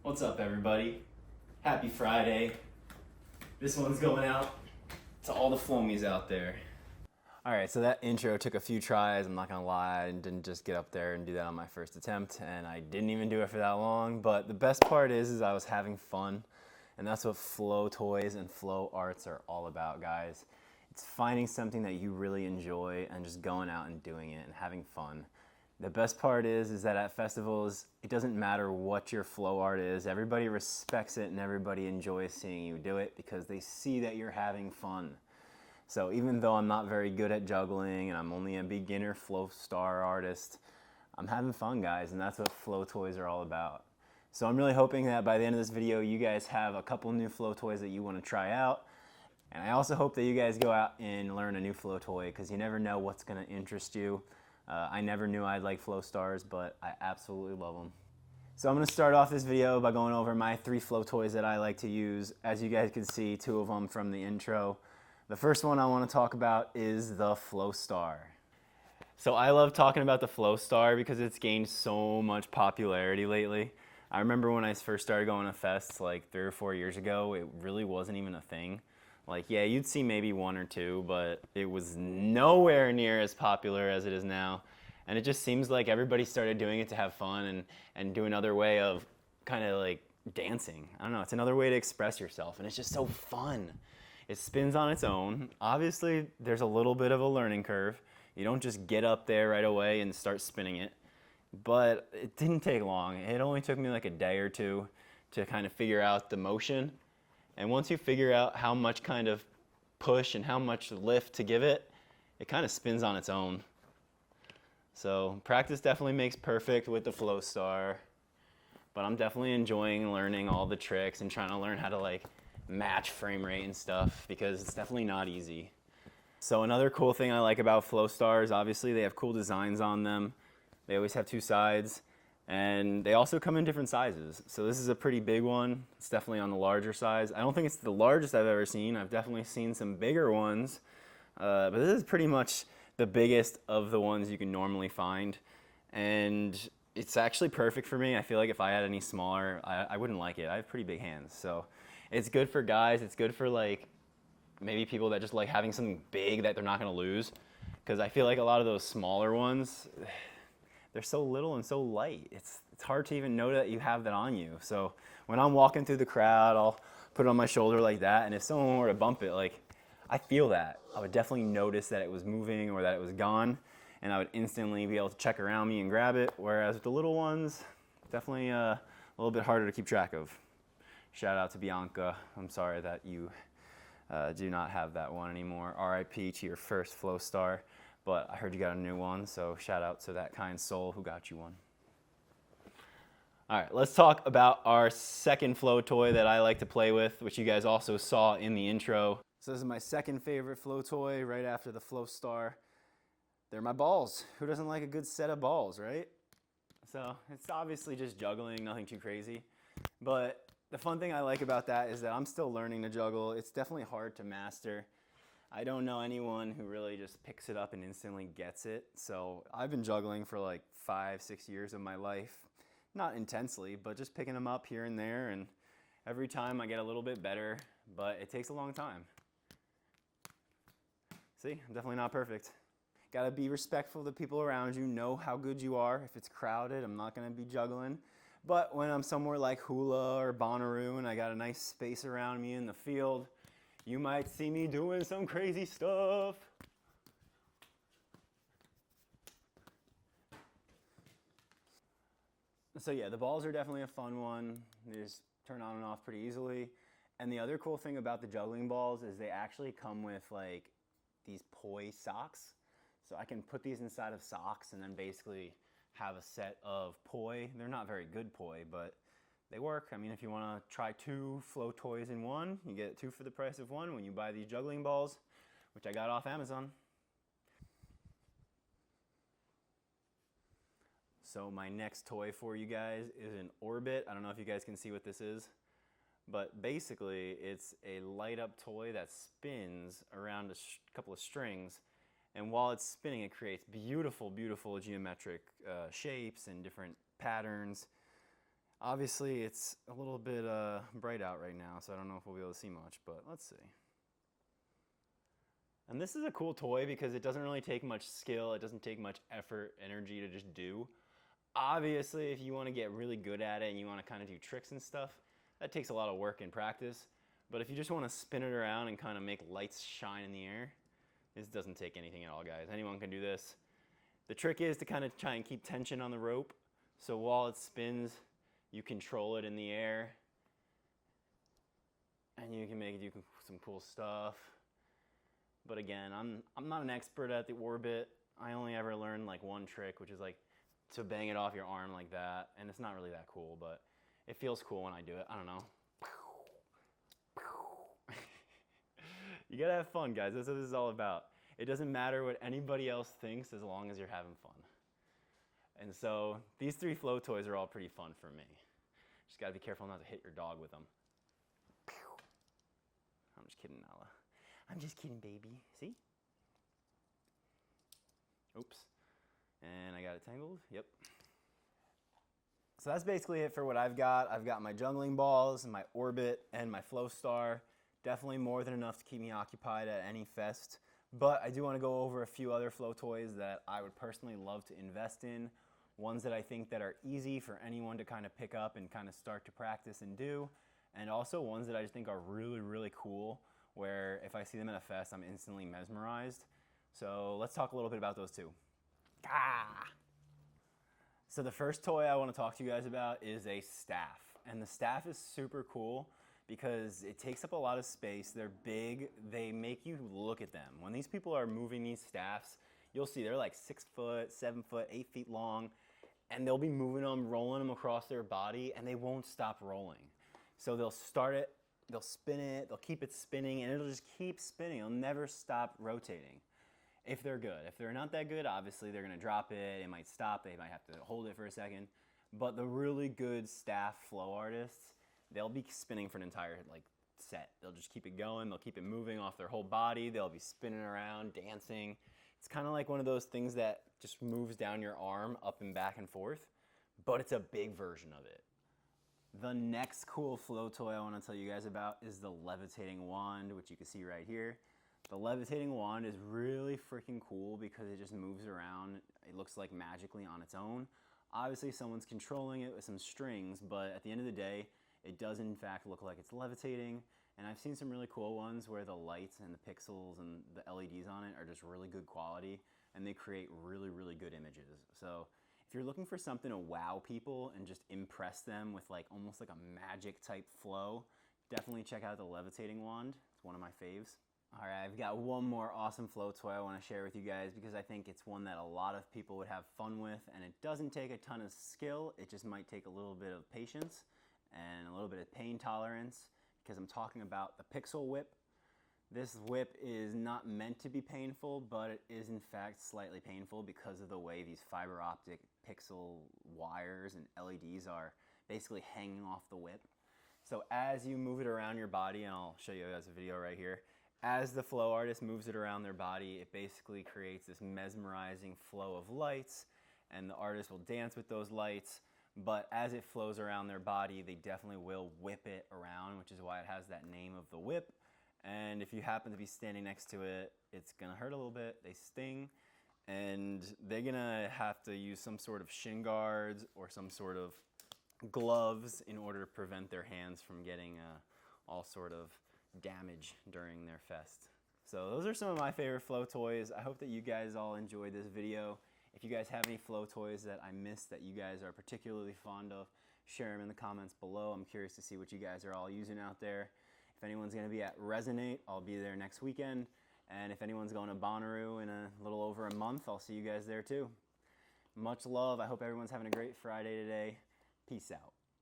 What's up, everybody? Happy Friday. This one's going out to all the flomies out there. Alright, so that intro took a few tries, I'm not gonna lie. I didn't just get up there and do that on my first attempt, and I didn't even do it for that long, but the best part is I was having fun, and that's what flow toys and flow arts are all about, guys. It's finding something that you really enjoy and just going out and doing it and having fun. The best part is that at festivals, it doesn't matter what your flow art is. Everybody respects it and everybody enjoys seeing you do it because they see that you're having fun. So even though I'm not very good at juggling and I'm only a beginner flow star artist, I'm having fun, guys, and that's what flow toys are all about. So I'm really hoping that by the end of this video, you guys have a couple new flow toys that you want to try out. And I also hope that you guys go out and learn a new flow toy because you never know what's going to interest you. I never knew I'd like flow stars, but I absolutely love them. So I'm going to start off this video by going over my 3 flow toys that I like to use. As you guys can see, 2 of them from the intro. The first one I want to talk about is the Flow Star. So I love talking about the Flow Star because it's gained so much popularity lately. I remember when I first started going to fests like 3 or 4 years ago, it really wasn't even a thing. Like, yeah, you'd see maybe 1 or 2, but it was nowhere near as popular as it is now. And it just seems like everybody started doing it to have fun and do another way of kind of like dancing. I don't know, it's another way to express yourself, and it's just so fun. It spins on its own. Obviously, there's a little bit of a learning curve. You don't just get up there right away and start spinning it. But it didn't take long. It only took me like a day or 2 to kind of figure out the motion. And once you figure out how much kind of push and how much lift to give it, it kind of spins on its own. So practice definitely makes perfect with the Flow Star. But I'm definitely enjoying learning all the tricks and trying to learn how to like match frame rate and stuff because it's definitely not easy. So another cool thing I like about Flow Stars, obviously they have cool designs on them. They always have 2 sides. And they also come in different sizes. So this is a pretty big one. It's definitely on the larger size. I don't think it's the largest I've ever seen. I've definitely seen some bigger ones. But this is pretty much the biggest of the ones you can normally find. And it's actually perfect for me. I feel like if I had any smaller, I wouldn't like it. I have pretty big hands. So it's good for guys. It's good for like maybe people that just like having something big that they're not going to lose. Because I feel like a lot of those smaller ones, they're so little and so light. It's hard to even know that you have that on you. So when I'm walking through the crowd, I'll put it on my shoulder like that, and if someone were to bump it, like, I feel that. I would definitely notice that it was moving or that it was gone, and I would instantly be able to check around me and grab it, whereas with the little ones, definitely a little bit harder to keep track of. Shout out to Bianca. I'm sorry that you do not have that one anymore. RIP to your first Flow Star. But I heard you got a new one, so shout out to that kind soul who got you one. All right, let's talk about our second flow toy that I like to play with, which you guys also saw in the intro. So this is my second favorite flow toy right after the Flow Star. They're my balls. Who doesn't like a good set of balls, right? So it's obviously just juggling, nothing too crazy. But the fun thing I like about that is that I'm still learning to juggle. It's definitely hard to master. I don't know anyone who really just picks it up and instantly gets it. So I've been juggling for like 5-6 years of my life. Not intensely, but just picking them up here and there. And every time I get a little bit better, but it takes a long time. See, I'm definitely not perfect. Gotta be respectful of the people around you. Know how good you are. If it's crowded, I'm not gonna be juggling. But when I'm somewhere like Hula or Bonnaroo and I got a nice space around me in the field, you might see me doing some crazy stuff. So yeah, the balls are definitely a fun one. They just turn on and off pretty easily. And the other cool thing about the juggling balls is they actually come with like these poi socks. So I can put these inside of socks and then basically have a set of poi. They're not very good poi, but they work. I mean, if you want to try 2 flow toys in one, you get 2 for the price of 1 when you buy these juggling balls, which I got off Amazon. So my next toy for you guys is an orbit. I don't know if you guys can see what this is, but basically it's a light up toy that spins around a couple of strings, and while it's spinning it creates beautiful, beautiful geometric shapes and different patterns. Obviously, it's a little bit bright out right now, so I don't know if we'll be able to see much, but let's see. And this is a cool toy because it doesn't really take much skill. It doesn't take much effort, energy to just do. Obviously, if you want to get really good at it and you want to kind of do tricks and stuff, that takes a lot of work and practice. But if you just want to spin it around and kind of make lights shine in the air, this doesn't take anything at all, guys. Anyone can do this. The trick is to kind of try and keep tension on the rope. So while it spins, you control it in the air. And you can make it do some cool stuff. But again, I'm not an expert at the orbit. I only ever learned like one trick, which is like to bang it off your arm like that. And it's not really that cool, but it feels cool when I do it. I don't know. You gotta have fun, guys. That's what this is all about. It doesn't matter what anybody else thinks as long as you're having fun. And so these 3 flow toys are all pretty fun for me. Just gotta be careful not to hit your dog with them. I'm just kidding, Nala. I'm just kidding, baby. See? Oops. And I got it tangled. Yep. So that's basically it for what I've got. I've got my juggling balls, my orbit, and my flow star. Definitely more than enough to keep me occupied at any fest. But I do want to go over a few other flow toys that I would personally love to invest in. Ones that I think that are easy for anyone to kind of pick up and kind of start to practice and do. And also ones that I just think are really, really cool, where if I see them at a fest, I'm instantly mesmerized. So let's talk a little bit about those two. So the first toy I want to talk to you guys about is a staff. And the staff is super cool because it takes up a lot of space. They're big. They make you look at them. When these people are moving these staffs, you'll see they're like 6 foot, 7 foot, 8 feet long, and they'll be moving them, rolling them across their body, and they won't stop rolling. So they'll start it, they'll spin it, they'll keep it spinning, and it'll just keep spinning. It'll never stop rotating. If they're good. If they're not that good, obviously they're gonna drop it, it might stop, they might have to hold it for a second. But the really good staff flow artists, they'll be spinning for an entire set. They'll just keep it going, they'll keep it moving off their whole body, they'll be spinning around, dancing. It's kind of like one of those things that just moves down your arm up and back and forth, but it's a big version of it. The next cool flow toy I want to tell you guys about is the levitating wand, which you can see right here. The levitating wand is really freaking cool because it just moves around. It looks like magically on its own. Obviously someone's controlling it with some strings, but at the end of the day, it does in fact look like it's levitating. And I've seen some really cool ones where the lights and the pixels and the LEDs on it are just really good quality and they create really, really good images. So if you're looking for something to wow people and just impress them with almost like a magic type flow, definitely check out the levitating wand. It's one of my faves. All right, I've got one more awesome flow toy I want to share with you guys because I think it's one that a lot of people would have fun with, and it doesn't take a ton of skill. It just might take a little bit of patience and a little bit of pain tolerance, because I'm talking about the Pixel Whip. This whip is not meant to be painful, but it is in fact slightly painful because of the way these fiber optic pixel wires and LEDs are basically hanging off the whip. So as you move it around your body, and I'll show you guys a video right here, as the flow artist moves it around their body, it basically creates this mesmerizing flow of lights, and the artist will dance with those lights. But as it flows around their body, they definitely will whip it around, which is why it has that name of the whip. And if you happen to be standing next to it, it's gonna hurt a little bit. They sting, and they're gonna have to use some sort of shin guards or some sort of gloves in order to prevent their hands from getting all sort of damage during their fest. So those are some of my favorite flow toys. I hope that you guys all enjoyed this video. If you guys have any flow toys that I missed that you guys are particularly fond of, share them in the comments below. I'm curious to see what you guys are all using out there. If anyone's going to be at Resonate, I'll be there next weekend. And if anyone's going to Bonnaroo in a little over a month, I'll see you guys there too. Much love. I hope everyone's having a great Friday today. Peace out.